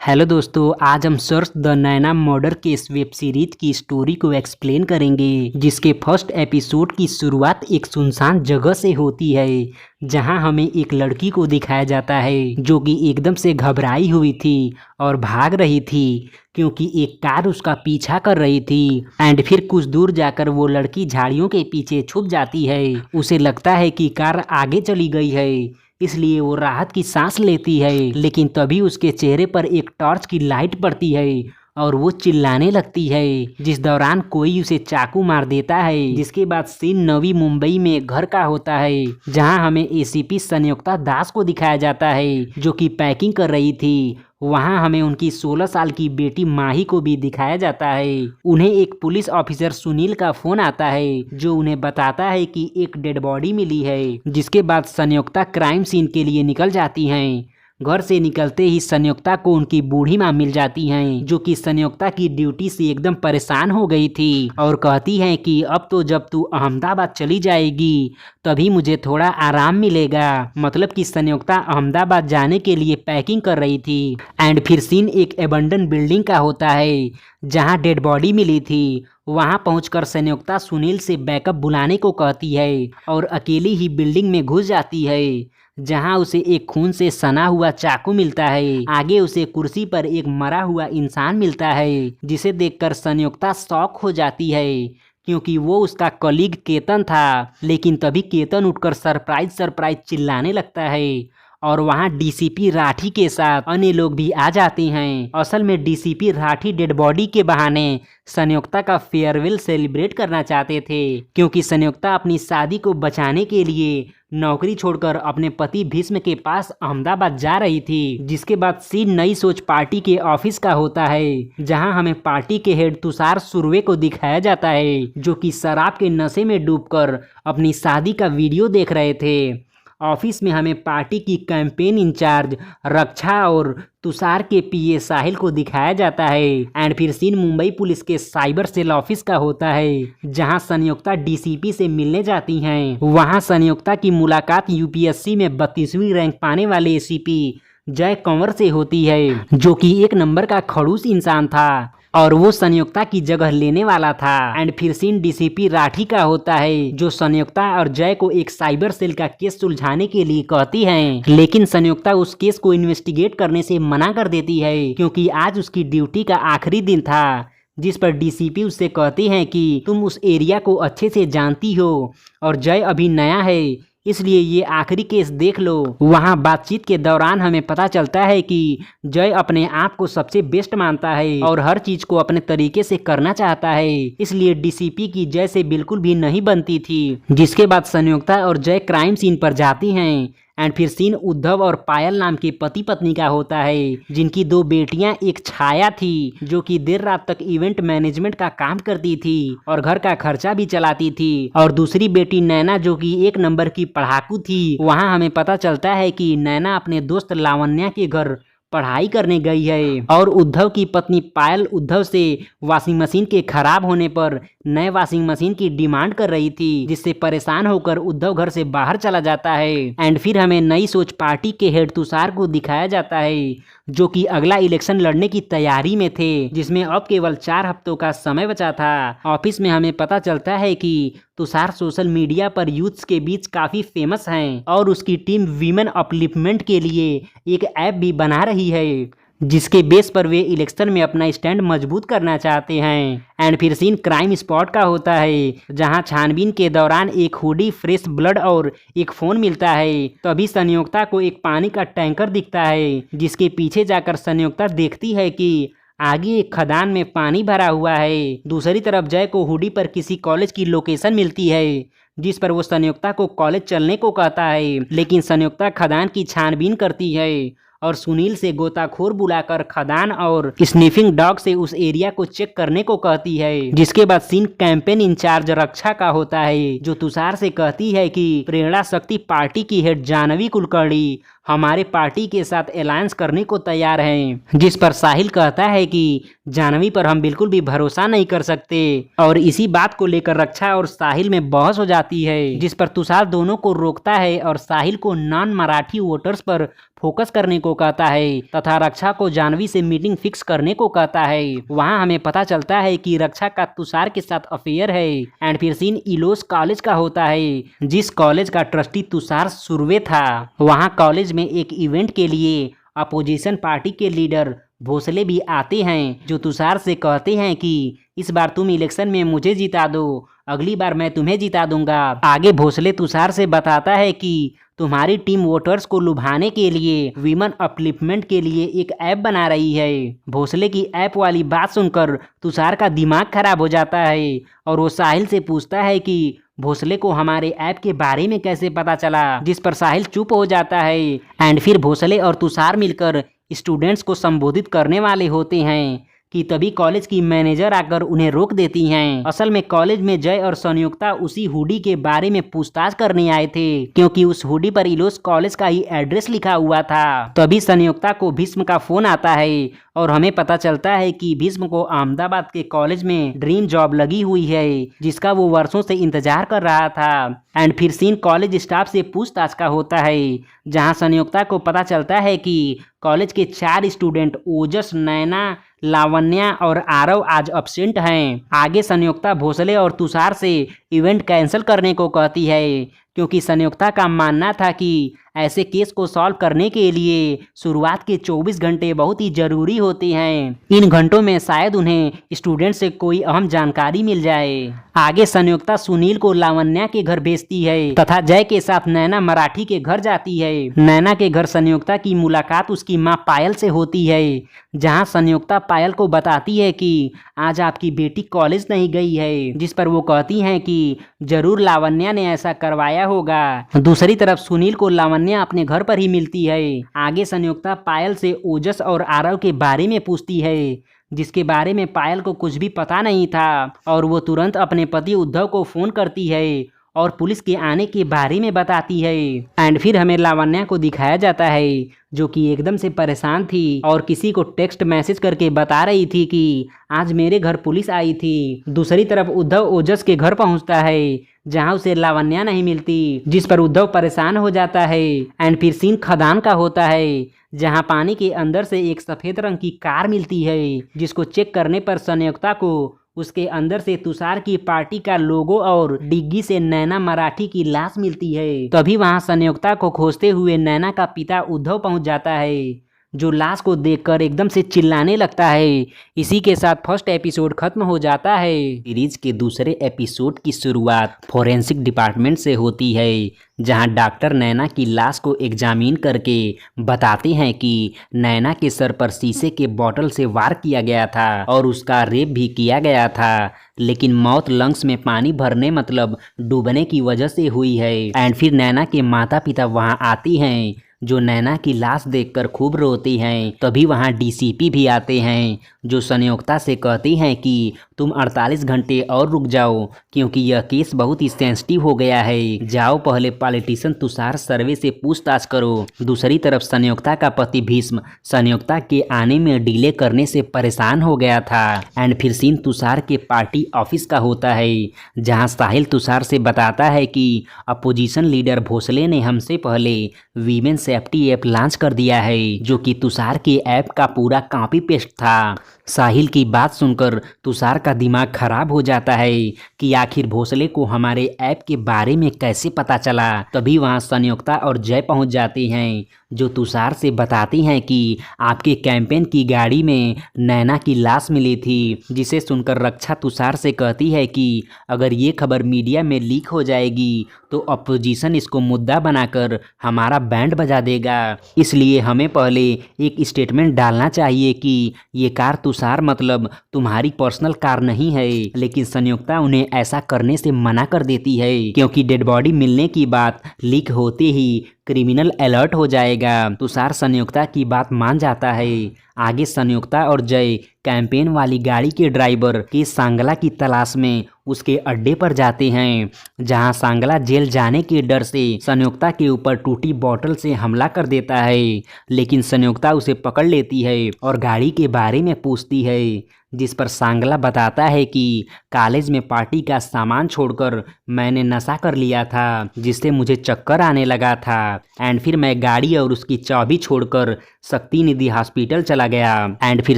Hello दोस्तों, आज हम search the Naina murder case web series की स्टोरी को एक्सप्लेन करेंगे, जिसके फर्स्ट एपिसोड की शुरुआत एक सुनसान जगह से होती है, जहां हमें एक लड़की को दिखाया जाता है जो कि एकदम से घबराई हुई थी और भाग रही थी क्योंकि एक कार उसका पीछा कर रही थी। एंड फिर कुछ दूर जाकर वो लड़की झाड़ियों के पीछे छुप जाती है। उसे लगता है कि कार आगे चली गई है, इसलिए वो राहत की सांस लेती है। लेकिन तभी उसके चेहरे पर एक टॉर्च की लाइट पड़ती है और वो चिल्लाने लगती है, जिस दौरान कोई उसे चाकू मार देता है। जिसके बाद सीन नवी मुंबई में घर का होता है, जहां हमें एसीपी संयुक्ता दास को दिखाया जाता है जो कि पैकिंग कर रही थी। वहां हमें उनकी 16 साल की बेटी माही को भी दिखाया जाता है। उन्हें एक पुलिस ऑफिसर सुनील का फोन आता है, जो उन्हें बताता है कि एक डेड बॉडी मिली है। जिसके बाद संयुक्ता क्राइम सीन के लिए निकल जाती हैं। घर से निकलते ही संयुक्ता को उनकी बूढ़ी माँ मिल जाती हैं, जो कि संयुक्ता की ड्यूटी से एकदम परेशान हो गई थी और कहती हैं कि अब तो जब तू अहमदाबाद चली जाएगी तभी मुझे थोड़ा आराम मिलेगा। मतलब कि संयुक्ता अहमदाबाद जाने के लिए पैकिंग कर रही थी। एंड फिर सीन एक एबंडन बिल्डिंग का होता है, जहां डेड बॉडी मिली थी। वहां पहुंचकर संयुक्ता सुनील से बैकअप बुलाने को कहती है और अकेली ही बिल्डिंग में घुस जाती है, जहां उसे एक खून से सना हुआ चाकू मिलता है। आगे उसे कुर्सी पर एक मरा हुआ इंसान मिलता है, जिसे देखकर संयुक्ता शॉक हो जाती है क्योंकि वो उसका कलीग केतन था। लेकिन तभी केतन उठकर सरप्राइज चिल्लाने लगता है और वहां डीसीपी राठी के साथ अन्य लोग भी आ जाते हैं। असल में डीसीपी राठी डेड बॉडी के बहाने संयुक्ता का फेयरवेल सेलिब्रेट करना चाहते थे, क्योंकि संयुक्ता अपनी शादी को बचाने के लिए नौकरी छोड़कर अपने पति भीष्म के पास अहमदाबाद जा रही थी। जिसके बाद सीन नई सोच पार्टी के ऑफिस का होता है, जहां हमें पार्टी के हेड तुषार सुर्वे को दिखाया जाता है, जो कि शराब के नशे में डूबकर अपनी शादी का वीडियो देख रहे थे। ऑफिस में हमें पार्टी की कैंपेन इंचार्ज रक्षा और तुषार के पीए साहिल को दिखाया जाता है। एंड फिर सीन मुंबई पुलिस के साइबर सेल ऑफिस का होता है, जहां संयुक्ता डीसीपी से मिलने जाती हैं। वहां संयुक्ता की मुलाकात यूपीएससी में 32वीं रैंक पाने वाले एसीपी जय कंवर से होती है, जो कि एक नंबर का खड़ूस इंसान था और वो संयुक्ता की जगह लेने वाला था। एंड फिर सीन डीसीपी राठी का होता है, जो संयुक्ता और जय को एक साइबर सेल का केस सुलझाने के लिए कहती हैं। लेकिन संयुक्ता उस केस को इन्वेस्टिगेट करने से मना कर देती है, क्योंकि आज उसकी ड्यूटी का आखिरी दिन था। जिस पर डीसीपी उससे कहती हैं कि तुम उस एरिया को अच्छे से जानती हो और जय अभी नया है, इसलिए ये आखिरी केस देख लो। वहाँ बातचीत के दौरान हमें पता चलता है कि जय अपने आप को सबसे बेस्ट मानता है और हर चीज को अपने तरीके से करना चाहता है, इसलिए डीसीपी की जय से बिल्कुल भी नहीं बनती थी। जिसके बाद संयुक्ता और जय क्राइम सीन पर जाती हैं। एंड फिर सीन उद्धव और पायल नाम के पति पत्नी का होता है, जिनकी 2 बेटियां एक छाया थी, जो कि देर रात तक इवेंट मैनेजमेंट का काम करती थी और घर का खर्चा भी चलाती थी, और दूसरी बेटी नैना, जो कि एक नंबर की पढ़ाकू थी। वहां हमें पता चलता है कि नैना अपने दोस्त लावण्या के घर पढ़ाई करने गई है और उद्धव की पत्नी पायल उद्धव से वॉशिंग मशीन के खराब होने पर नए वॉशिंग मशीन की डिमांड कर रही थी, जिससे परेशान होकर उद्धव घर से बाहर चला जाता है। एंड फिर हमें नई सोच पार्टी के हेड तुषार को दिखाया जाता है, जो कि अगला इलेक्शन लड़ने की तैयारी में थे, जिसमें अब केवल 4 हफ्तों का समय बचा था। ऑफिस में हमें पता चलता है कि तुषार सोशल मीडिया पर यूथ्स के बीच काफी फेमस हैं और उसकी टीम वीमेन अपलिफ्टमेंट के लिए एक ऐप भी बना रही है, जिसके बेस पर वे इलेक्शन में अपना स्टैंड मजबूत करना चाहते हैं। एंड फिर सीन क्राइम स्पॉट का होता है, जहां छानबीन के दौरान एक हुडी, फ्रेश ब्लड और एक फोन मिलता है। तभी संयुक्ता को एक पानी का टैंकर दिखता है, जिसके पीछे जाकर संयुक्ता देखती है कि आगे एक खदान में पानी भरा हुआ है। दूसरी तरफ जय को हुडी पर किसी कॉलेज की लोकेशन मिलती है, जिस पर वो संयुक्ता को कॉलेज चलने को कहता है। लेकिन संयुक्ता खदान की छानबीन करती है और सुनील से गोताखोर बुलाकर खदान और स्निफिंग डॉग से उस एरिया को चेक करने को कहती है। जिसके बाद सीन कैंपेन इंचार्ज रक्षा का होता है, जो तुषार से कहती है कि प्रेरणा शक्ति पार्टी की हेड जानवी कुलकर्णी हमारे पार्टी के साथ अलायंस करने को तैयार हैं। जिस पर साहिल कहता है कि जानवी पर हम बिल्कुल भी भरोसा नहीं कर सकते और इसी बात को लेकर रक्षा और साहिल में बहस हो जाती है, जिस पर तुषार दोनों को रोकता है और साहिल को नॉन मराठी वोटर्स पर फोकस करने को कहता है तथा रक्षा को जानवी से मीटिंग फिक्स करने को कहता है। वहां हमें पता चलता है कि रक्षा का तुषार के साथ अफेयर है एंड फिर सीन इलोस कॉलेज का होता है, जिस कॉलेज का ट्रस्टी तुषार सुर्वे था। वहां कॉलेज में एक इवेंट के लिए अपोजिशन पार्टी के लीडर भोसले भी आते हैं, जो तुषार से कहते हैं कि इस बार तुम इलेक्शन में मुझे जिता दो, अगली बार मैं तुम्हें जिता दूंगा। आगे भोसले तुषार से बताता है कि तुम्हारी टीम वोटर्स को लुभाने के लिए विमेन अपलिफ्टमेंट के लिए एक ऐप बना रही है। भोसले की ऐप वाली बात सुनकर तुषार का दिमाग खराब हो जाता है और वो साहिल से पूछता है कि भोसले को हमारे ऐप के बारे में कैसे पता चला, जिस पर साहिल चुप हो जाता है एंड फिर भोसले और तुषार मिलकर स्टूडेंट्स को संबोधित करने वाले होते हैं कि तभी कॉलेज की मैनेजर आकर उन्हें रोक देती हैं। असल में कॉलेज में जय और संयुक्ता उसी हुडी के बारे में पूछताछ करने आए थे, क्योंकि उस हुडी पर इलोस कॉलेज का ही एड्रेस लिखा हुआ था। तभी संयुक्ता को भीष्म का फोन आता है और हमें पता चलता है कि भीष्म को अहमदाबाद के कॉलेज में ड्रीम जॉब लगी हुई है, जिसका वो वर्षों से इंतजार कर रहा था। एंड फिर सीन कॉलेज स्टाफ से पूछताछ का होता है, जहां संयुक्ता को पता चलता है कि कॉलेज के 4 स्टूडेंट ओजस, नैना, लावण्या और आरव आज अब्सेंट हैं। आगे संयुक्ता भोसले और तुषार से इवेंट कैंसिल करने को कहती है, क्योंकि संयुक्ता का मानना था कि ऐसे केस को सॉल्व करने के लिए शुरुआत के 24 घंटे बहुत ही जरूरी होते हैं। इन घंटों में शायद उन्हें स्टूडेंट से कोई अहम जानकारी मिल जाए। आगे संयुक्ता सुनील को लावण्या के घर भेजती है तथा जय के साथ नैना मराठी के घर जाती है। नैना के घर संयुक्ता की मुलाकात उसकी माँ पायल से होती है, जहाँ संयुक्ता पायल को बताती है कि आज आपकी बेटी कॉलेज नहीं गई है, जिस पर वो कहती हैं कि जरूर लावण्या ने ऐसा करवाया होगा। दूसरी तरफ सुनील को लावण्या अपने घर पर ही मिलती है। आगे संयुक्ता पायल से ओजस और आरव के बारे में पूछती है, जिसके बारे में पायल को कुछ भी पता नहीं था और वो तुरंत अपने पति उद्धव को फोन करती है और पुलिस के आने के बारे में बताती है। एंड फिर हमें लावण्या को दिखाया जाता है, जो कि एकदम से परेशान थी और किसी को टेक्स्ट मैसेज करके बता रही थी कि आज मेरे घर पुलिस आई थी। दूसरी तरफ उद्धव ओजस के घर पहुंचता है, जहां उसे लावण्या नहीं मिलती, जिस पर उद्धव परेशान हो जाता है। एंड फिर सीन खदान का होता है, जहां पानी के अंदर से एक सफेद रंग की कार मिलती है, जिसको चेक करने पर संयुक्ता को उसके अंदर से तुषार की पार्टी का लोगो और डिग्गी से नैना मराठी की लाश मिलती है। तभी वहां संयुक्ता को खोजते हुए नैना का पिता उद्धव पहुंच जाता है, जो लाश को देखकर एकदम से चिल्लाने लगता है। इसी के साथ फर्स्ट एपिसोड खत्म हो जाता है। सीरीज के दूसरे एपिसोड की शुरुआत फॉरेंसिक डिपार्टमेंट से होती है, जहां डॉक्टर नैना की लाश को एग्जामिन करके बताते हैं कि नैना के सर पर शीशे के बोतल से वार किया गया था और उसका रेप भी किया गया था, लेकिन मौत लंग्स में पानी भरने मतलब डूबने की वजह से हुई है। एंड फिर नैना के माता पिता वहां आती हैं, जो नैना की लाश देखकर खूब रोती हैं। तभी वहां डीसीपी भी आते हैं, जो संयुक्ता से कहती हैं कि तुम 48 घंटे और रुक जाओ, क्योंकि यह केस बहुत ही सेंसिटिव हो गया है। जाओ पहले पॉलिटिशियन तुषार सर्वे से पूछताछ करो। दूसरी तरफ संयुक्ता का पति भीष्म संयुक्ता के आने में डिले करने से परेशान हो गया था। एंड फिर सीन तुषार के पार्टी ऑफिस का होता है, जहां साहिल तुषार से बताता है कि अपोजिशन लीडर भोसले ने हमसे पहले वीमेन सेफ्टी ऐप लॉन्च कर दिया है, जो कि तुषार के ऐप का पूरा कॉपी पेस्ट था। साहिल की बात सुनकर तुषार का दिमाग खराब हो जाता है कि आखिर भोसले को हमारे ऐप के बारे में कैसे पता चला। तभी वहां संयुक्ता और जय पहुंच जाते हैं, जो तुषार से बताती हैं कि आपके कैंपेन की गाड़ी में नैना की लाश मिली थी, जिसे सुनकर रक्षा तुषार से कहती है कि अगर ये खबर मीडिया में लीक हो जाएगी तो अपोजिशन इसको मुद्दा बनाकर हमारा बैंड बजा देगा, इसलिए हमें पहले एक स्टेटमेंट डालना चाहिए कि ये कार तुषार मतलब तुम्हारी पर्सनल कार नहीं है। लेकिन संयुक्ता उन्हें ऐसा करने से मना कर देती है, क्योंकि डेड बॉडी मिलने की बात लीक होते ही क्रिमिनल अलर्ट हो जाएगा। तुषार संयुक्ता की बात मान जाता है। आगे संयुक्ता और जय कैंपेन वाली गाड़ी के ड्राइवर के सांगला की तलाश में उसके अड्डे पर जाते हैं, जहां सांगला जेल जाने के डर से संयुक्ता के ऊपर टूटी बोतल से हमला कर देता है। लेकिन संयुक्ता उसे पकड़ लेती है और गाड़ी के बारे में पूछती है, जिस पर सांगला बताता है कि कॉलेज में पार्टी का सामान छोड़कर मैंने नशा कर लिया था, जिससे मुझे चक्कर आने लगा था एंड फिर मैं गाड़ी और उसकी चाबी छोड़कर शक्ति निधि हॉस्पिटल चला गया। एंड फिर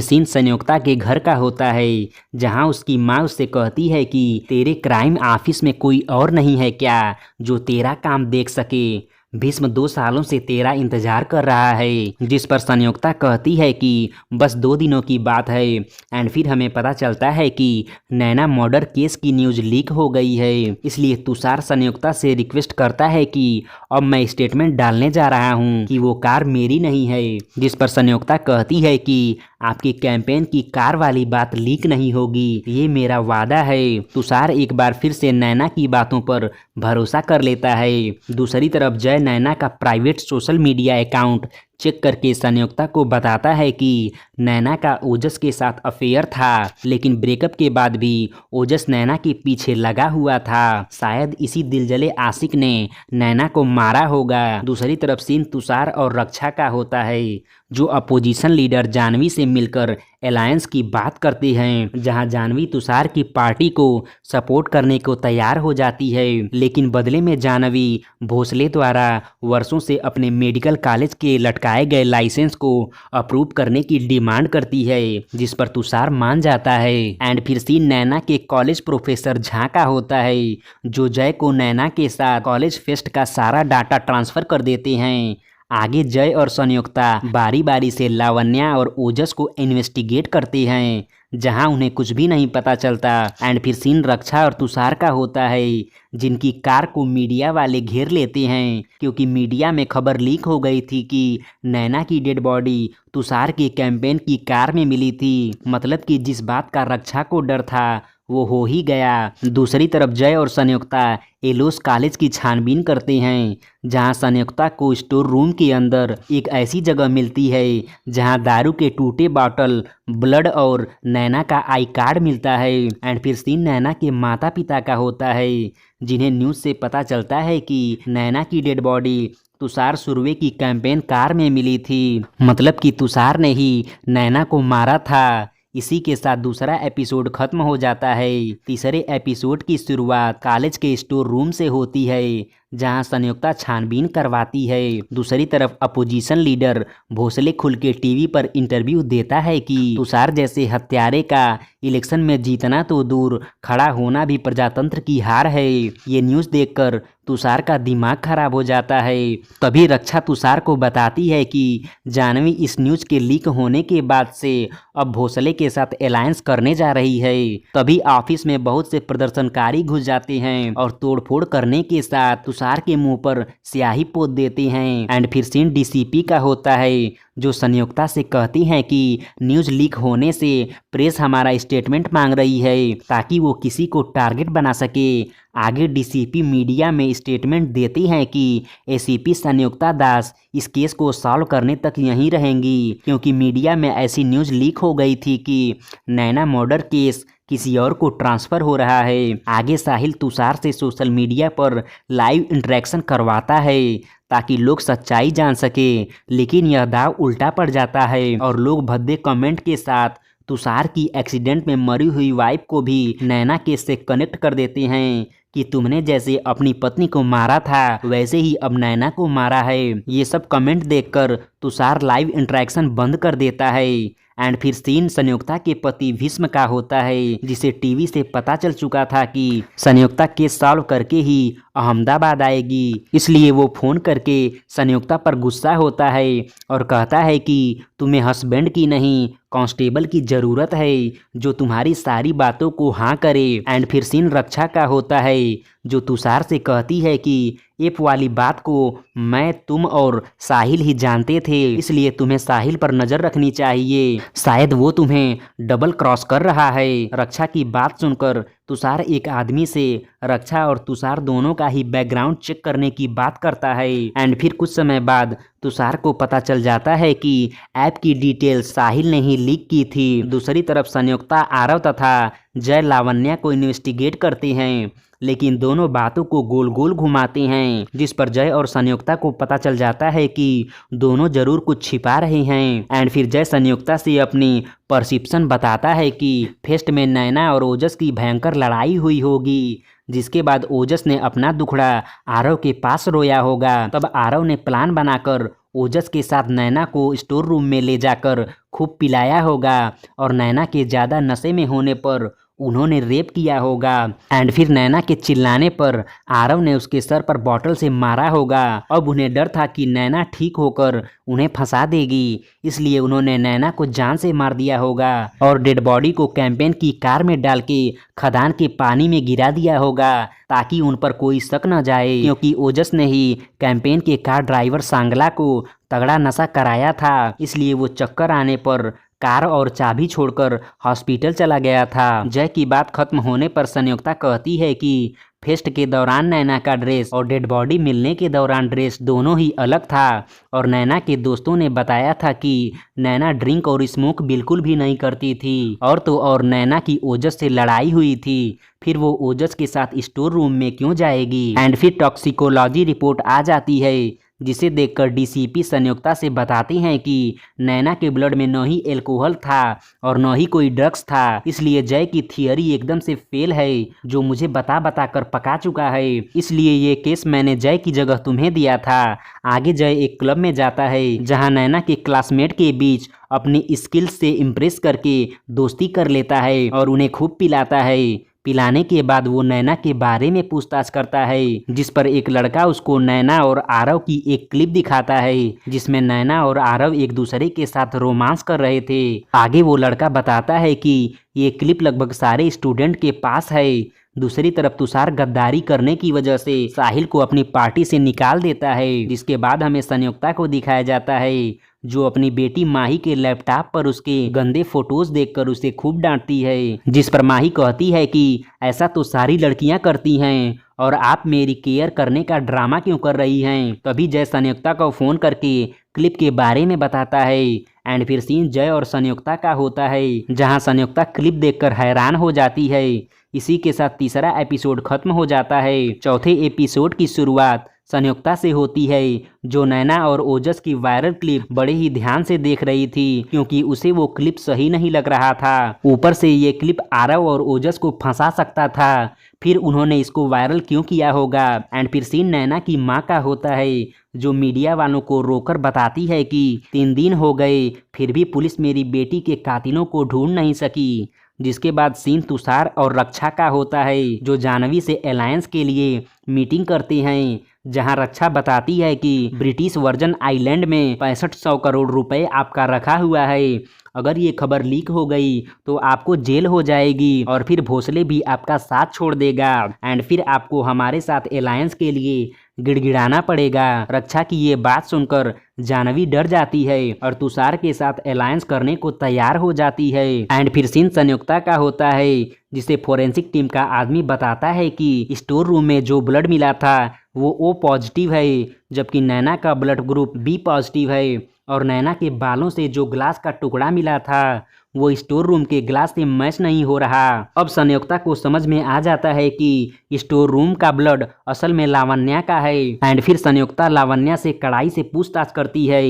सीन संयुक्ता के घर का होता है, जहां उसकी माँ उससे कहती है कि तेरे क्राइम ऑफिस में कोई और नहीं है क्या जो तेरा काम देख सके। भीष्म 2 सालों से तेरा इंतजार कर रहा है। जिस पर संयुक्ता कहती है कि बस 2 दिनों की बात है। एंड फिर हमें पता चलता है कि नैना मर्डर केस की न्यूज लीक हो गई है, इसलिए तुषार संयुक्ता से रिक्वेस्ट करता है कि अब मैं स्टेटमेंट डालने जा रहा हूँ कि वो कार मेरी नहीं है। जिस पर संयुक्ता कहती है कि आपकी कैंपेन की कार वाली बात लीक नहीं होगी, ये मेरा वादा है। तुषार एक बार फिर से नैना की बातों पर भरोसा कर लेता है। दूसरी तरफ जय नैना का private social media account check करके संयुक्ता को बताता है कि नैना का ओजस के साथ अफेयर था, लेकिन ब्रेकअप के बाद भी ओजस नैना के पीछे लगा हुआ था। शायद इसी दिलजले आशिक ने नैना को मारा होगा। दूसरी तरफ सीन तुषार और रक्षा का होता है, जो अपोजिशन लीडर जानवी से मिलकर अलायंस की बात करते हैं, जहां जानवी तुषार की पार्टी को सपोर्ट करने को तैयार हो जाती है। लेकिन बदले में जानवी भोसले द्वारा वर्षों से अपने मेडिकल कॉलेज के लटकाए गए लाइसेंस को अप्रूव करने की डिमांड करती है, जिस पर तुषार मान जाता है। एंड फिर सीन नैना के कॉलेज प्रोफेसर झा का होता है, जो जय को नैना के साथ कॉलेज फेस्ट का सारा डाटा ट्रांसफर कर देते हैं। आगे जय और संयुक्ता बारी बारी से लावण्या और ओजस को इन्वेस्टिगेट करते हैं, जहां उन्हें कुछ भी नहीं पता चलता। एंड फिर सीन रक्षा और तुषार का होता है, जिनकी कार को मीडिया वाले घेर लेते हैं, क्योंकि मीडिया में खबर लीक हो गई थी कि नैना की डेड बॉडी तुषार की कैंपेन की कार में मिली थी। मतलब कि जिस बात का रक्षा को डर था वो हो ही गया। दूसरी तरफ जय और संयुक्ता एलोस कॉलेज की छानबीन करते हैं, जहां संयुक्ता को स्टोर रूम के अंदर एक ऐसी जगह मिलती है जहां दारू के टूटे बॉटल, ब्लड और नैना का आई कार्ड मिलता है। एंड फिर सीन नैना के माता पिता का होता है, जिन्हें न्यूज़ से पता चलता है कि नैना की डेड बॉडी तुषार सुरवे की कैंपेन कार में मिली थी। मतलब कि तुषार ने ही नैना को मारा था। इसी के साथ दूसरा एपिसोड खत्म हो जाता है। तीसरे एपिसोड की शुरुआत कॉलेज के स्टोर रूम से होती है, जहां संयुक्ता छानबीन करवाती है। दूसरी तरफ अपोजिशन लीडर भोसले खुल के टीवी पर इंटरव्यू देता है कि तुषार जैसे हत्यारे का इलेक्शन में जीतना तो दूर, खड़ा होना भी प्रजातंत्र की हार है। ये न्यूज़ देखकर तुषार का दिमाग खराब हो जाता है। तभी रक्षा तुषार को बताती है कि जानवी इस न्यूज़ के लीक होने के बाद से अब भोसले के साथ अलायंस करने जा रही है। तभी ऑफिस में बहुत से प्रदर्शनकारी घुस जाते हैं और तोड़फोड़ करने के साथ तुषार के मुंह पर स्याही पोत देते हैं। एंड फिर सीन डीसीपी का होता है, जो संयुक्ता से कहती हैं कि न्यूज़ लीक होने से प्रेस हमारा स्टेटमेंट मांग रही है, ताकि वो किसी को टारगेट बना सके। आगे डीसीपी मीडिया में स्टेटमेंट देती हैं कि एसीपी संयुक्ता दास इस केस को सॉल्व करने तक यहीं रहेंगी, क्योंकि मीडिया में ऐसी न्यूज़ लीक हो गई थी कि नैना मर्डर केस किसी और को ट्रांसफ़र हो रहा है। आगे साहिल तुषार से सोशल मीडिया पर लाइव इंटरेक्शन करवाता है, ताकि लोग सच्चाई जान सके। लेकिन यह दाव उल्टा पड़ जाता है और लोग भद्दे कमेंट के साथ तुषार की एक्सीडेंट में मरी हुई वाइफ को भी नैना केस से कनेक्ट कर देते हैं कि तुमने जैसे अपनी पत्नी को मारा था वैसे ही अब नैना को मारा है। ये सब कमेंट देखकर तुषार लाइव इंटरेक्शन बंद कर देता है। एंड फिर सीन संयुक्ता के पति भीष्म का होता है, जिसे टीवी से पता चल चुका था कि संयुक्ता केस सॉल्व करके ही अहमदाबाद आएगी, इसलिए वो फ़ोन करके संयुक्ता पर गुस्सा होता है और कहता है कि तुम्हें हस्बैंड की नहीं कांस्टेबल की ज़रूरत है, जो तुम्हारी सारी बातों को हाँ करे। एंड फिर सीन रक्षा का होता है, जो तुषार से कहती है कि एप वाली बात को मैं, तुम और साहिल ही जानते थे, इसलिए तुम्हें साहिल पर नजर रखनी चाहिए। शायद वो तुम्हें डबल क्रॉस कर रहा है। रक्षा की बात सुनकर तुषार एक आदमी से रक्षा और तुषार दोनों का ही बैकग्राउंड चेक करने की बात करता है। एंड फिर कुछ समय बाद तुषार को पता चल जाता है कि ऐप की डिटेल साहिल ने ही लीक की थी। दूसरी तरफ संयुक्ता आरव तथा जय लावण्या को इन्वेस्टिगेट करते हैं, लेकिन दोनों बातों को गोल गोल घुमाते हैं, जिस पर जय और संयुक्ता को पता चल जाता है कि दोनों जरूर कुछ छिपा रहे हैं। एंड फिर जय संयुक्ता से अपनी परसेप्शन बताता है कि फेस्ट में नैना और ओजस की भयंकर लड़ाई हुई होगी, जिसके बाद ओजस ने अपना दुखड़ा आरव के पास रोया होगा। तब आरव ने प्लान बनाकर ओजस के साथ नैना को स्टोर रूम में ले जाकर खूब पिलाया होगा और नैना के ज़्यादा नशे में होने पर उन्होंने रेप किया होगा। एंड फिर नैना के चिल्लाने पर आरव ने उसके सर पर बॉटल से मारा होगा। अब उन्हें डर था कि नैना ठीक होकर उन्हें फंसा देगी, इसलिए उन्होंने नैना को जान से मार दिया होगा और डेड बॉडी को कैंपेन की कार में डाल के खदान के पानी में गिरा दिया होगा, ताकि उन पर कोई शक न जाए, क्योंकि ओजस ने ही कैंपेन के कार ड्राइवर सांगला को तगड़ा नशा कराया था। इसलिए वो चक्कर आने पर कार और चाबी छोड़कर हॉस्पिटल चला गया था। जय की बात खत्म होने पर संयुक्ता कहती है कि फेस्ट के दौरान नैना का ड्रेस और डेड बॉडी मिलने के दौरान ड्रेस दोनों ही अलग था और नैना के दोस्तों ने बताया था कि नैना ड्रिंक और स्मोक बिल्कुल भी नहीं करती थी। और तो और नैना की ओजस से लड़ाई हुई थी, फिर वो ओजस के साथ स्टोर रूम में क्यों जाएगी। एंड फिर टॉक्सिकोलॉजी रिपोर्ट आ जाती है, जिसे देखकर डीसीपी संयुक्ता से बताते हैं कि नैना के ब्लड में न ही एल्कोहल था और न ही कोई ड्रग्स था, इसलिए जय की थियरी एकदम से फेल है, जो मुझे बता बता कर पका चुका है। इसलिए ये केस मैंने जय की जगह तुम्हें दिया था। आगे जय एक क्लब में जाता है जहां नैना के क्लासमेट के बीच अपनी स्किल्स से इम्प्रेस करके दोस्ती कर लेता है और उन्हें खूब पिलाता है। पिलाने के बाद वो नैना के बारे में पूछताछ करता है, जिस पर एक लड़का उसको नैना और आरव की एक क्लिप दिखाता है, जिसमें नैना और आरव एक दूसरे के साथ रोमांस कर रहे थे। आगे वो लड़का बताता है कि ये क्लिप लगभग सारे स्टूडेंट के पास है। दूसरी तरफ तुषार गद्दारी करने की वजह से साहिल को अपनी पार्टी से निकाल देता है, जिसके बाद हमें संयुक्ता को दिखाया जाता है, जो अपनी बेटी माही के लैपटॉप पर उसके गंदे फोटोज देखकर उसे खूब डांटती है, जिस पर माही कहती है कि ऐसा तो सारी लड़कियां करती हैं और आप मेरी केयर करने का ड्रामा क्यों कर रही हैं। तभी जय संयुक्ता को फोन करके क्लिप के बारे में बताता है। एंड फिर सीन जय और संयुक्ता का होता है, जहां संयुक्ता क्लिप देखकर हैरान हो जाती है। इसी के साथ तीसरा एपिसोड खत्म हो जाता है। चौथे एपिसोड की शुरुआत संयुक्ता से होती है, जो नैना और ओजस की वायरल क्लिप बड़े ही ध्यान से देख रही थी, क्योंकि उसे वो क्लिप सही नहीं लग रहा था। ऊपर से ये क्लिप आरव और ओजस को फंसा सकता था, फिर उन्होंने इसको वायरल क्यों किया होगा। एंड फिर सीन नैना की माँ का होता है, जो मीडिया वालों को रोकर बताती है कि 3 दिन हो गए फिर भी पुलिस मेरी बेटी के कातिलों को ढूंढ नहीं सकी। जिसके बाद सीन तुषार और रक्षा का होता है, जो जानवी से अलायंस के लिए मीटिंग करते हैं, जहां रक्षा बताती है कि ब्रिटिश वर्जन आइलैंड में 6500 करोड़ रुपए आपका रखा हुआ है। अगर ये खबर लीक हो गई तो आपको जेल हो जाएगी और फिर भोसले भी आपका साथ छोड़ देगा एंड फिर आपको हमारे साथ अलायंस के लिए गिड़गिड़ाना पड़ेगा। रक्षा की ये बात सुनकर जानवी डर जाती है और तुषार के साथ अलायंस करने को तैयार हो जाती है। एंड फिर सीन संयुक्ता का होता है, जिसे फोरेंसिक टीम का आदमी बताता है कि स्टोर रूम में जो ब्लड मिला था वो O पॉजिटिव है, जबकि नैना का ब्लड ग्रुप B पॉजिटिव है और नैना के बालों से जो ग्लास का टुकड़ा मिला था वो स्टोर रूम के ग्लास से मैच नहीं हो रहा। अब संयुक्ता को समझ में आ जाता है कि स्टोर रूम का ब्लड असल में लावण्या का है। एंड फिर संयुक्ता लावण्या से कड़ाई से पूछताछ करती है।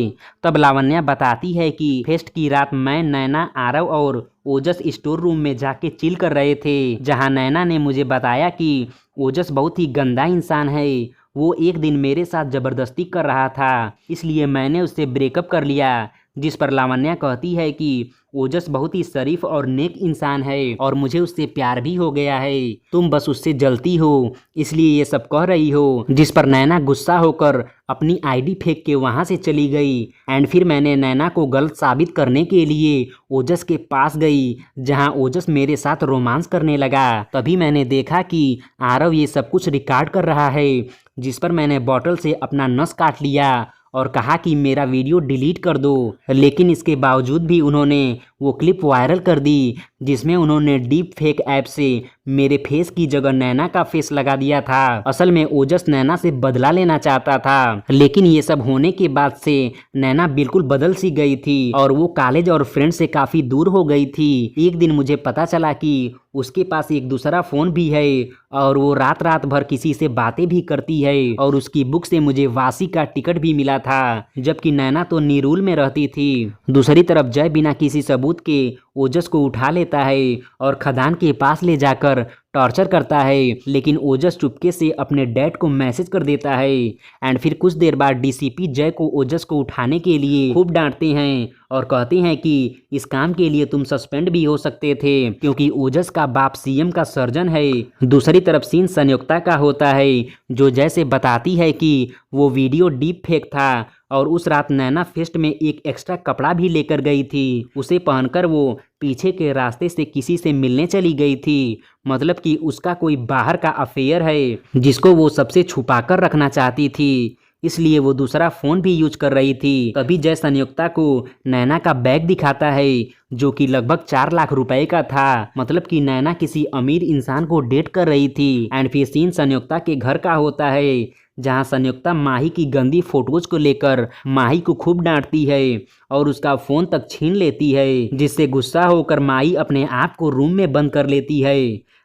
तब लावण्या बताती है कि फेस्ट की रात मैं, नैना, आरव और ओजस स्टोर रूम में जाके चिल कर रहे थे, जहां नैना ने मुझे बताया कि ओजस बहुत ही गंदा इंसान है, वो एक दिन मेरे साथ जबरदस्ती कर रहा था, इसलिए मैंने उससे ब्रेकअप कर लिया, जिस पर लावण्या कहती है कि ओजस बहुत ही शरीफ और नेक इंसान है और मुझे उससे प्यार भी हो गया है, तुम बस उससे जलती हो इसलिए ये सब कह रही हो। जिस पर नैना गुस्सा होकर अपनी आईडी फेंक के वहां से चली गई। एंड फिर मैंने नैना को गलत साबित करने के लिए ओजस के पास गई, जहां ओजस मेरे साथ रोमांस करने लगा। तभी मैंने देखा कि आरव ये सब कुछ रिकॉर्ड कर रहा है, जिस पर मैंने बॉटल से अपना नस काट लिया और कहा कि मेरा वीडियो डिलीट कर दो। लेकिन इसके बावजूद भी उन्होंने वो क्लिप वायरल कर दी, जिसमें उन्होंने डीप फेक ऐप से मेरे फेस की जगह नैना का फेस लगा दिया था। असल में ओजस नैना से बदला लेना चाहता था, लेकिन ये सब होने के बाद से नैना बिल्कुल बदल सी गई थी और वो कॉलेज और फ्रेंड से काफी दूर हो गई थी। एक दिन मुझे पता चला कि उसके पास एक दूसरा फोन भी है और वो रात रात भर किसी से बातें भी करती है और उसकी बुक से मुझे वासी का टिकट भी मिला था, जबकि नैना तो निरूल में रहती थी। दूसरी तरफ जय बिना किसी सबूत के ओजस को उठा लेता है और खदान के पास ले जाकर टॉर्चर करता है, लेकिन ओजस चुपके से अपने डैड को मैसेज कर देता है। एंड फिर कुछ देर बाद डीसीपी जय को ओजस को उठाने के लिए खूब डांटते हैं और कहते हैं कि इस काम के लिए तुम सस्पेंड भी हो सकते थे, क्योंकि ओजस का बाप सीएम का सर्जन है। दूसरी तरफ सीन संयुक्ता का होता है, जो जय से बताती है कि वो वीडियो डीप फेक था और उस रात नैना फेस्ट में एक एक्स्ट्रा कपड़ा भी लेकर गई थी। उसे पहनकर वो पीछे के रास्ते से किसी से मिलने चली गई थी, मतलब कि उसका कोई बाहर का अफेयर है जिसको वो सबसे छुपा कर रखना चाहती थी, इसलिए वो दूसरा फोन भी यूज कर रही थी। तभी जय संयुक्ता को नैना का बैग दिखाता है, जो कि लगभग 4 लाख रुपए का था, मतलब कि नैना किसी अमीर इंसान को डेट कर रही थी। एंड फिर सीन संयुक्ता के घर का होता है, जहां संयुक्ता माही की गंदी फोटोज को लेकर माही को खूब डांटती है और उसका फोन तक छीन लेती है, जिससे गुस्सा होकर माही अपने आप को रूम में बंद कर लेती है।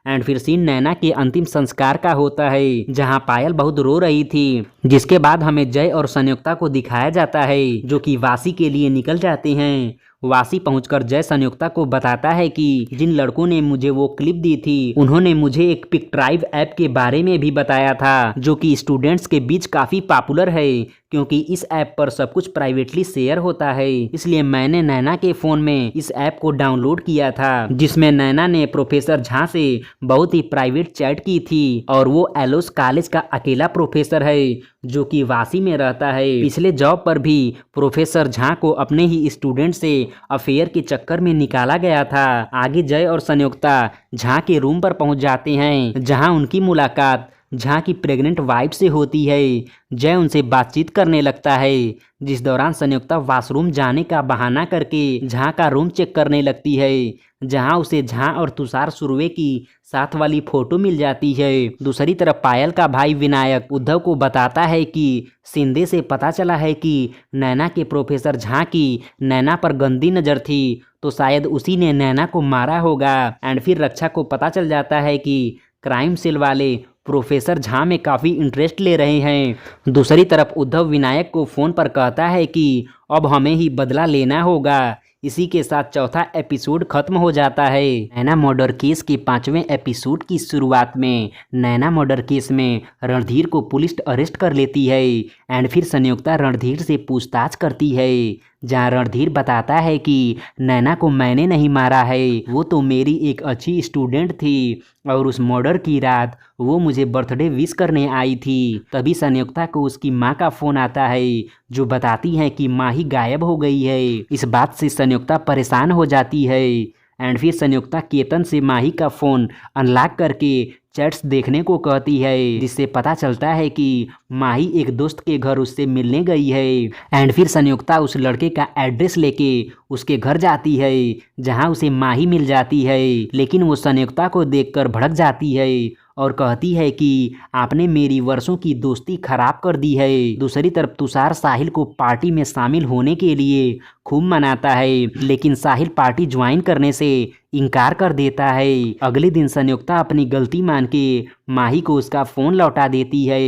एंड फिर सीन नैना के अंतिम संस्कार का होता है, जहां पायल बहुत रो रही थी, जिसके बाद हमें जय और संयुक्ता को दिखाया जाता है, जो कि वासी के लिए निकल जाते हैं। वासी पहुंचकर जय संयुक्ता को बताता है कि जिन लड़कों ने मुझे वो क्लिप दी थी, उन्होंने मुझे एक पिकड्राइव ऐप के बारे में भी बताया था, जो कि स्टूडेंट्स के बीच काफी पॉपुलर है, क्योंकि इस ऐप पर सब कुछ प्राइवेटली शेयर होता है। इसलिए मैंने नैना के फोन में इस ऐप को डाउनलोड किया था, जिसमें नैना ने प्रोफेसर झा से बहुत ही प्राइवेट चैट की थी और वो एलोस कॉलेज का अकेला प्रोफेसर है, जो कि वासी में रहता है। पिछले जॉब पर भी प्रोफेसर झा को अपने ही स्टूडेंट से अफेयर के चक्कर में निकाला गया था। आगे जय और संयुक्ता झा के रूम पर पहुंच जाते हैं, जहां उनकी मुलाकात झा की प्रेग्नेंट वाइफ से होती है। जय उनसे बातचीत करने लगता है, जिस दौरान संयुक्ता वॉशरूम जाने का बहाना करके झा का रूम चेक करने लगती है, जहां उसे झा और तुषार सुर्वे की साथ वाली फोटो मिल जाती है। दूसरी तरफ पायल का भाई विनायक उद्धव को बताता है कि शिंदे से पता चला है कि नैना के प्रोफेसर झा की नैना पर गंदी नज़र थी, तो शायद उसी ने नैना को मारा होगा। एंड फिर रक्षा को पता चल जाता है कि क्राइम सेल वाले प्रोफेसर झा में काफ़ी इंटरेस्ट ले रहे हैं। दूसरी तरफ उद्धव विनायक को फ़ोन पर कहता है कि अब हमें ही बदला लेना होगा। इसी के साथ चौथा एपिसोड खत्म हो जाता है। नैना मर्डर केस के 5वें एपिसोड की शुरुआत में नैना मर्डर केस में रणधीर को पुलिस अरेस्ट कर लेती है। एंड फिर संयुक्ता रणधीर से पूछताछ करती है, जहाँ रणधीर बताता है कि नैना को मैंने नहीं मारा है, वो तो मेरी एक अच्छी स्टूडेंट थी और उस मर्डर की रात वो मुझे बर्थडे विश करने आई थी। तभी संयुक्ता को उसकी माँ का फ़ोन आता है, जो बताती है कि माही गायब हो गई है। इस बात से संयुक्ता परेशान हो जाती है। एंड फिर संयुक्ता केतन से माही का फ़ोन अनलॉक करके चैट्स देखने को कहती है, जिससे पता चलता है कि माही एक दोस्त के घर उससे मिलने गई है। एंड फिर संयुक्ता उस लड़के का एड्रेस लेके उसके घर जाती है, जहां उसे माही मिल जाती है, लेकिन वो संयुक्ता को देखकर भड़क जाती है और कहती है कि आपने मेरी वर्षों की दोस्ती खराब कर दी है। दूसरी तरफ तुषार साहिल को पार्टी में शामिल होने के लिए खूब मनाता है, लेकिन साहिल पार्टी ज्वाइन करने से इनकार कर देता है। अगले दिन संयुक्ता अपनी गलती मान के माही को उसका फ़ोन लौटा देती है।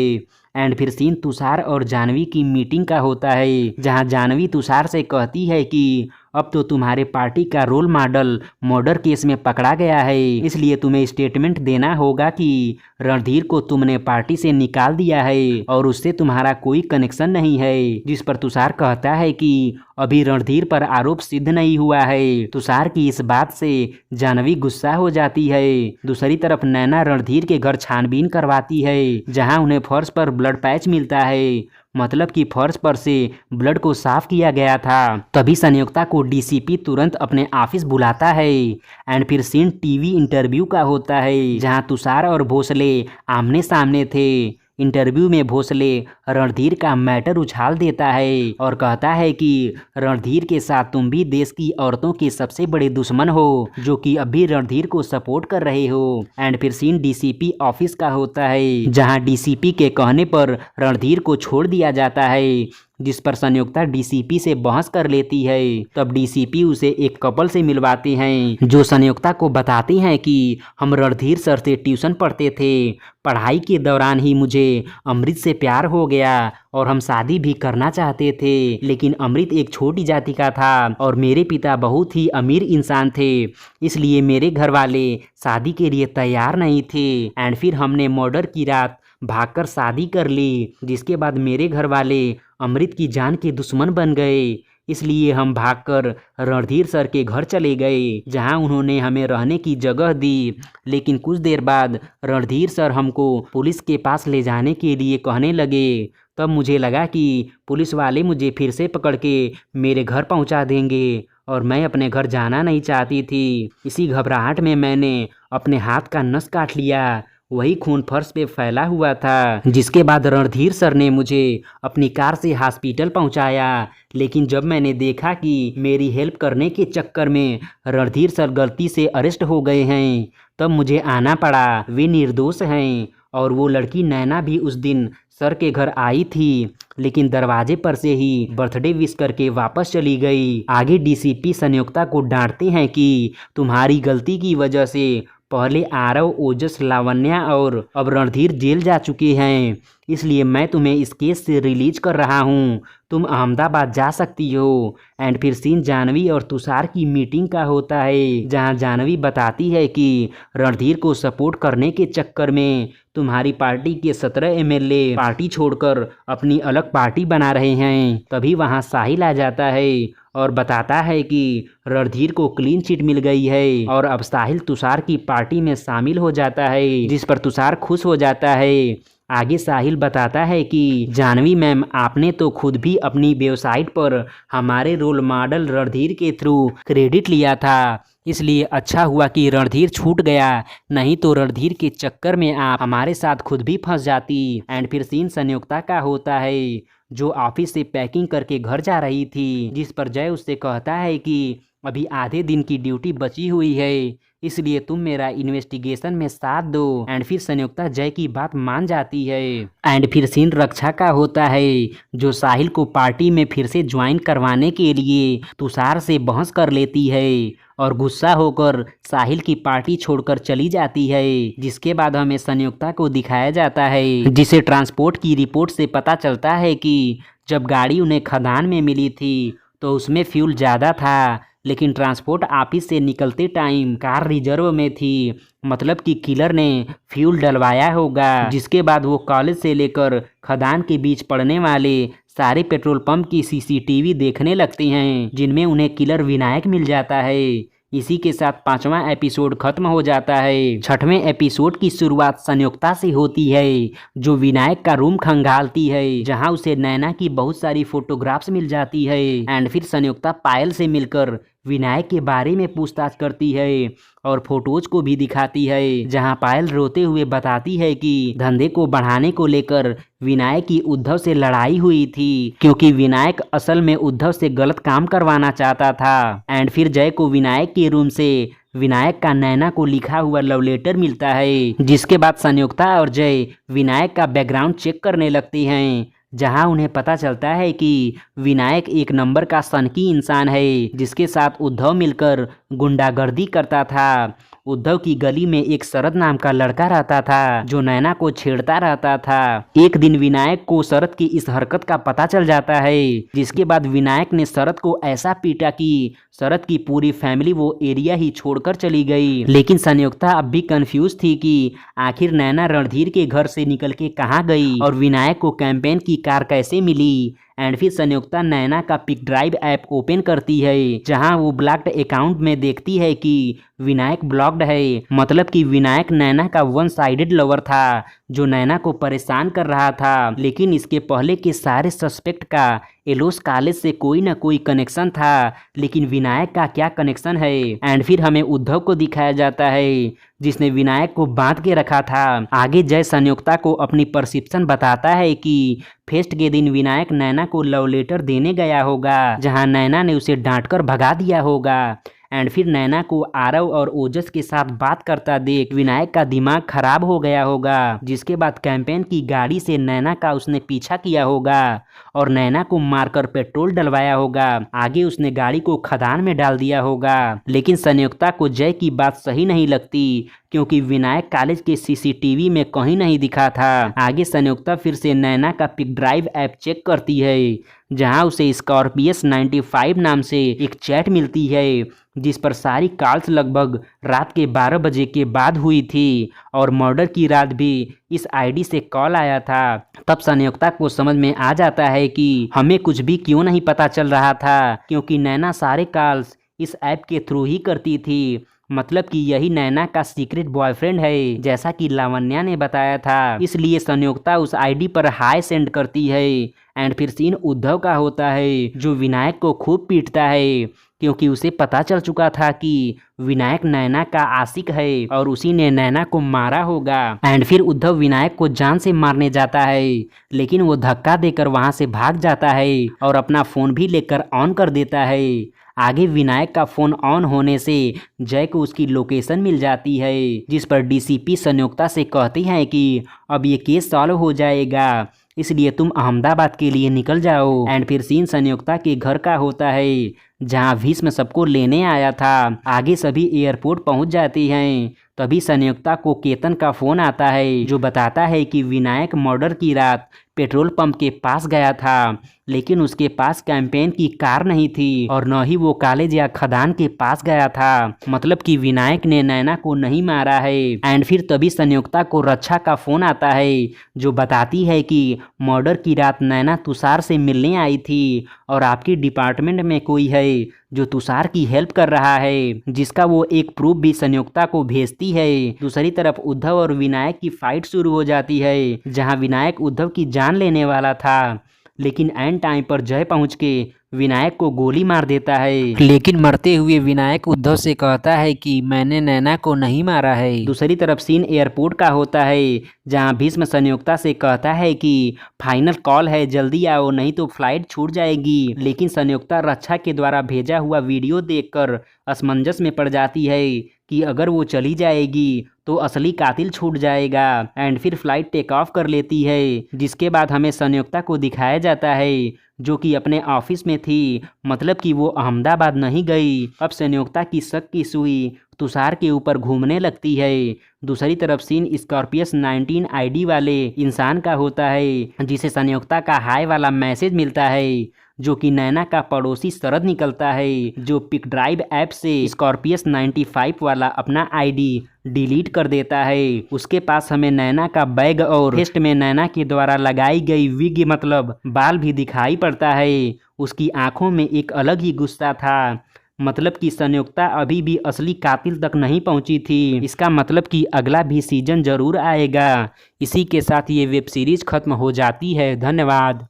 एंड फिर सीन तुषार और जानवी की मीटिंग का होता है, जहां जानवी तुषार से कहती है कि अब तो तुम्हारे पार्टी का रोल मॉडल मर्डर केस में पकड़ा गया है, इसलिए तुम्हें स्टेटमेंट देना होगा कि रणधीर को तुमने पार्टी से निकाल दिया है और उससे तुम्हारा कोई कनेक्शन नहीं है। जिस पर तुषार कहता है कि अभी रणधीर पर आरोप सिद्ध नहीं हुआ है। तुषार की इस बात से जाह्नवी गुस्सा हो जाती है। दूसरी तरफ नैना रणधीर के घर छानबीन करवाती है, जहां उन्हें फर्श पर ब्लड पैच मिलता है, मतलब कि फर्श पर से ब्लड को साफ किया गया था। तभी संयुक्ता को डीसीपी तुरंत अपने ऑफिस बुलाता है एंड फिर सीन टीवी इंटरव्यू का होता है, जहां तुषार और भोसले आमने सामने थे। इंटरव्यू में भोसले रणधीर का मैटर उछाल देता है और कहता है कि रणधीर के साथ तुम भी देश की औरतों के सबसे बड़े दुश्मन हो, जो कि अभी रणधीर को सपोर्ट कर रहे हो। एंड फिर सीन डीसीपी ऑफिस का होता है, जहां डीसीपी के कहने पर रणधीर को छोड़ दिया जाता है, जिस पर संयुक्ता डीसीपी से बहस कर लेती है। तब डीसीपी उसे एक कपल से मिलवाते हैं, जो संयुक्ता को बताते हैं कि हम रणधीर सर से ट्यूशन पढ़ते थे, पढ़ाई के दौरान ही मुझे अमृत से प्यार हो गया और हम शादी भी करना चाहते थे, लेकिन अमृत एक छोटी जाति का था और मेरे पिता बहुत ही अमीर इंसान थे, इसलिए मेरे घर वाले शादी के लिए तैयार नहीं थे। एंड फिर हमने मर्डर की रात भागकर शादी कर ली, जिसके बाद मेरे घर वाले अमृत की जान के दुश्मन बन गए, इसलिए हम भागकर रणधीर सर के घर चले गए, जहां उन्होंने हमें रहने की जगह दी। लेकिन कुछ देर बाद रणधीर सर हमको पुलिस के पास ले जाने के लिए कहने लगे। तब मुझे लगा कि पुलिस वाले मुझे फिर से पकड़ के मेरे घर पहुंचा देंगे और मैं अपने घर जाना नहीं चाहती थी। इसी घबराहट में मैंने अपने हाथ का नस काट लिया, वही खून फर्श पे फैला हुआ था। जिसके बाद रणधीर सर ने मुझे अपनी कार से हॉस्पिटल पहुंचाया, लेकिन जब मैंने देखा कि मेरी हेल्प करने के चक्कर में रणधीर सर गलती से अरेस्ट हो गए हैं, तब मुझे आना पड़ा। वे निर्दोष हैं और वो लड़की नैना भी उस दिन सर के घर आई थी, लेकिन दरवाजे पर से ही बर्थडे विश करके वापस चली गई। आगे डीसीपी संयुक्ता को डांटते हैं कि तुम्हारी गलती की वजह से पहले आरव, ओजस, लावण्या और अब रणधीर जेल जा चुके हैं, इसलिए मैं तुम्हें इस केस से रिलीज कर रहा हूँ, तुम अहमदाबाद जा सकती हो। एंड फिर सीन जाह्नवी और तुषार की मीटिंग का होता है, जहां जाह्नवी बताती है कि रणधीर को सपोर्ट करने के चक्कर में तुम्हारी पार्टी के 17 एमएलए पार्टी छोड़कर अपनी अलग पार्टी बना रहे हैं। तभी वहां साहिल आ जाता है और बताता है कि रणधीर को क्लीन चिट मिल गई है और अब साहिल तुषार की पार्टी में शामिल हो जाता है, जिस पर तुषार खुश हो जाता है। आगे साहिल बताता है कि जाह्नवी मैम, आपने तो खुद भी अपनी वेबसाइट पर हमारे रोल मॉडल रणधीर के थ्रू क्रेडिट लिया था, इसलिए अच्छा हुआ कि रणधीर छूट गया, नहीं तो रणधीर के चक्कर में आप हमारे साथ खुद भी फंस जाती। एंड फिर सीन संयुक्ता का होता है, जो ऑफिस से पैकिंग करके घर जा रही थी, जिस पर जय उससे कहता है कि अभी आधे दिन की ड्यूटी बची हुई है, इसलिए तुम मेरा इन्वेस्टिगेशन में साथ दो। एंड फिर संयुक्ता जय की बात मान जाती है। एंड फिर सीन रक्षा का होता है, जो साहिल को पार्टी में फिर से ज्वाइन करवाने के लिए तुषार से बहस कर लेती है और गुस्सा होकर साहिल की पार्टी छोड़कर चली जाती है। जिसके बाद हमें संयुक्ता को दिखाया जाता है, जिसे ट्रांसपोर्ट की रिपोर्ट से पता चलता है कि जब गाड़ी उन्हें खदान में मिली थी तो उसमें फ्यूल ज़्यादा था, लेकिन ट्रांसपोर्ट ऑफिस से निकलते टाइम कार रिजर्व में थी, मतलब कि किलर ने फ्यूल डलवाया होगा। जिसके बाद वो कॉलेज से लेकर खदान के बीच पड़ने वाले सारे पेट्रोल पंप की सीसीटीवी देखने लगते हैं, जिनमें उन्हें किलर विनायक मिल जाता है। इसी के साथ 5वां एपिसोड खत्म हो जाता है। 6वें एपिसोड की शुरुआत संयुक्ता से होती है, जो विनायक का रूम खंगालती है, जहां उसे नैना की बहुत सारी फोटोग्राफ्स मिल जाती है। एंड फिर संयुक्ता पायल से मिलकर विनायक के बारे में पूछताछ करती है और फोटोज को भी दिखाती है, जहां पायल रोते हुए बताती है कि धंधे को बढ़ाने को लेकर विनायक की उद्धव से लड़ाई हुई थी, क्योंकि विनायक असल में उद्धव से गलत काम करवाना चाहता था। एंड फिर जय को विनायक के रूम से विनायक का नैना को लिखा हुआ लव लेटर मिलता है, जिसके बाद संयुक्ता और जय विनायक का बैकग्राउंड चेक करने लगती हैं, जहां उन्हें पता चलता है कि विनायक एक नंबर का सनकी इंसान है, जिसके साथ उद्धव मिलकर गुंडागर्दी करता था उद्धव की गली में एक शरद नाम का लड़का रहता था जो नैना को छेड़ता रहता था। एक दिन विनायक को शरद की इस हरकत का पता चल जाता है, जिसके बाद विनायक ने शरद को ऐसा पीटा कि शरद की पूरी फैमिली वो एरिया ही छोड़कर चली गई। लेकिन संयुक्ता अब भी कंफ्यूज थी कि आखिर नैना रणधीर के घर से निकल के कहाँ गई और विनायक को कैंपेन की कार कैसे मिली। एंड फिर संयुक्ता नैना का पिक ड्राइव ऐप ओपन करती है, जहां वो ब्लॉक्ड अकाउंट में देखती है कि विनायक ब्लॉक्ड है। मतलब कि विनायक नैना का वन साइडेड लवर था जो नैना को परेशान कर रहा था। लेकिन इसके पहले के सारे सस्पेक्ट का एलोस कॉलेज से कोई ना कोई कनेक्शन था, लेकिन विनायक का क्या कनेक्शन है। एंड फिर हमें उद्धव को दिखाया जाता है जिसने विनायक को बांध के रखा था। आगे जय संयुक्ता को अपनी परसेप्शन बताता है कि फेस्ट के दिन विनायक नैना को लव लेटर देने गया होगा, जहां नैना ने उसे डांटकर भगा दिया होगा। एंड फिर नैना को आरव और ओजस के साथ बात करता देख विनायक का दिमाग खराब हो गया होगा, जिसके बाद कैंपेन की गाड़ी से नैना का उसने पीछा किया होगा और नैना को मारकर पेट्रोल डलवाया होगा। आगे उसने गाड़ी को खदान में डाल दिया होगा। लेकिन संयुक्ता को जय की बात सही नहीं लगती, क्योंकि विनायक कॉलेज के सीसीटीवी में कहीं नहीं दिखा था। आगे संयुक्ता फिर से नैना का पिक ड्राइव ऐप चेक करती है, जहां उसे स्कॉर्पियस 95 नाम से एक चैट मिलती है, जिस पर सारी कॉल्स लगभग रात के 12 बजे के बाद हुई थी और मर्डर की रात भी इस आईडी से कॉल आया था। तब संयुक्ता को समझ में आ जाता है कि हमें कुछ भी क्यों नहीं पता चल रहा था, क्योंकि नैना सारे कॉल्स इस ऐप के थ्रू ही करती थी। मतलब कि यही नैना का सीक्रेट बॉयफ्रेंड है, जैसा कि लावण्या ने बताया था। इसलिए संयुक्ता उस आईडी पर हाय सेंड करती है। एंड फिर सीन उद्धव का होता है, जो विनायक को खूब पीटता है, क्योंकि उसे पता चल चुका था कि विनायक नैना का आशिक है और उसी ने नैना को मारा होगा। एंड फिर उद्धव विनायक को जान से मारने जाता है, लेकिन वो धक्का देकर वहां से भाग जाता है और अपना फोन भी लेकर ऑन कर देता है। आगे विनायक का फोन ऑन होने से जय को उसकी लोकेशन मिल जाती है, जिस पर डीसीपी संयुक्ता से कहती हैं कि अब ये केस सॉल्व हो जाएगा, इसलिए तुम अहमदाबाद के लिए निकल जाओ। एंड फिर सीन संयुक्ता के घर का होता है, जहां भीष्म सबको लेने आया था। आगे सभी एयरपोर्ट पहुंच जाती हैं। तभी संयुक्ता को केतन का फोन आता है, जो बताता है कि विनायक मर्डर की रात पेट्रोल पंप के पास गया था, लेकिन उसके पास कैंपेन की कार नहीं थी और न ही वो कॉलेज या खदान के पास गया था। मतलब कि विनायक ने नैना को नहीं मारा है। एंड फिर तभी संयुक्ता को रक्षा का फोन आता है, जो बताती है कि मर्डर की रात नैना तुषार से मिलने आई थी और आपके डिपार्टमेंट में कोई है जो तुषार की हेल्प कर रहा है, जिसका वो एक प्रूफ भी संयुक्ता को भेजती है। दूसरी तरफ उद्धव और विनायक की फाइट शुरू हो जाती है, जहां विनायक उद्धव की जान लेने वाला था, लेकिन एंड टाइम पर जय पहुंच के विनायक को गोली मार देता है। लेकिन मरते हुए विनायक उद्धव से कहता है कि मैंने नैना को नहीं मारा है। दूसरी तरफ सीन एयरपोर्ट का होता है, जहां भीष्म संयुक्ता से कहता है कि फाइनल कॉल है, जल्दी आओ नहीं तो फ्लाइट छूट जाएगी। लेकिन संयुक्ता रक्षा के द्वारा भेजा हुआ वीडियो देखकर असमंजस में पड़ जाती है कि अगर वो चली जाएगी तो असली कातिल छूट जाएगा। एंड फिर फ्लाइट टेक ऑफ कर लेती है, जिसके बाद हमें संयुक्ता को दिखाया जाता है जो कि अपने ऑफिस में थी। मतलब कि वो अहमदाबाद नहीं गई। अब संयुक्ता की शक की सुई तुषार के ऊपर घूमने लगती है। दूसरी तरफ सीन स्कॉर्पियस 19 आईडी वाले इंसान का होता है, जिसे संयुक्ता का हाय वाला मैसेज मिलता है, जो कि नैना का पड़ोसी शरद निकलता है, जो पिक ड्राइव ऐप से स्कॉर्पियस 95 वाला अपना आईडी डिलीट कर देता है। उसके पास हमें नैना का बैग और फेस्ट में नैना के द्वारा लगाई गई विग मतलब बाल भी दिखाई पड़ता है। उसकी आंखों में एक अलग ही गुस्सा था। मतलब कि संयुक्ता अभी भी असली कातिल तक नहीं पहुंची थी। इसका मतलब कि अगला भी सीजन जरूर आएगा। इसी के साथ ये वेब सीरीज खत्म हो जाती है। धन्यवाद।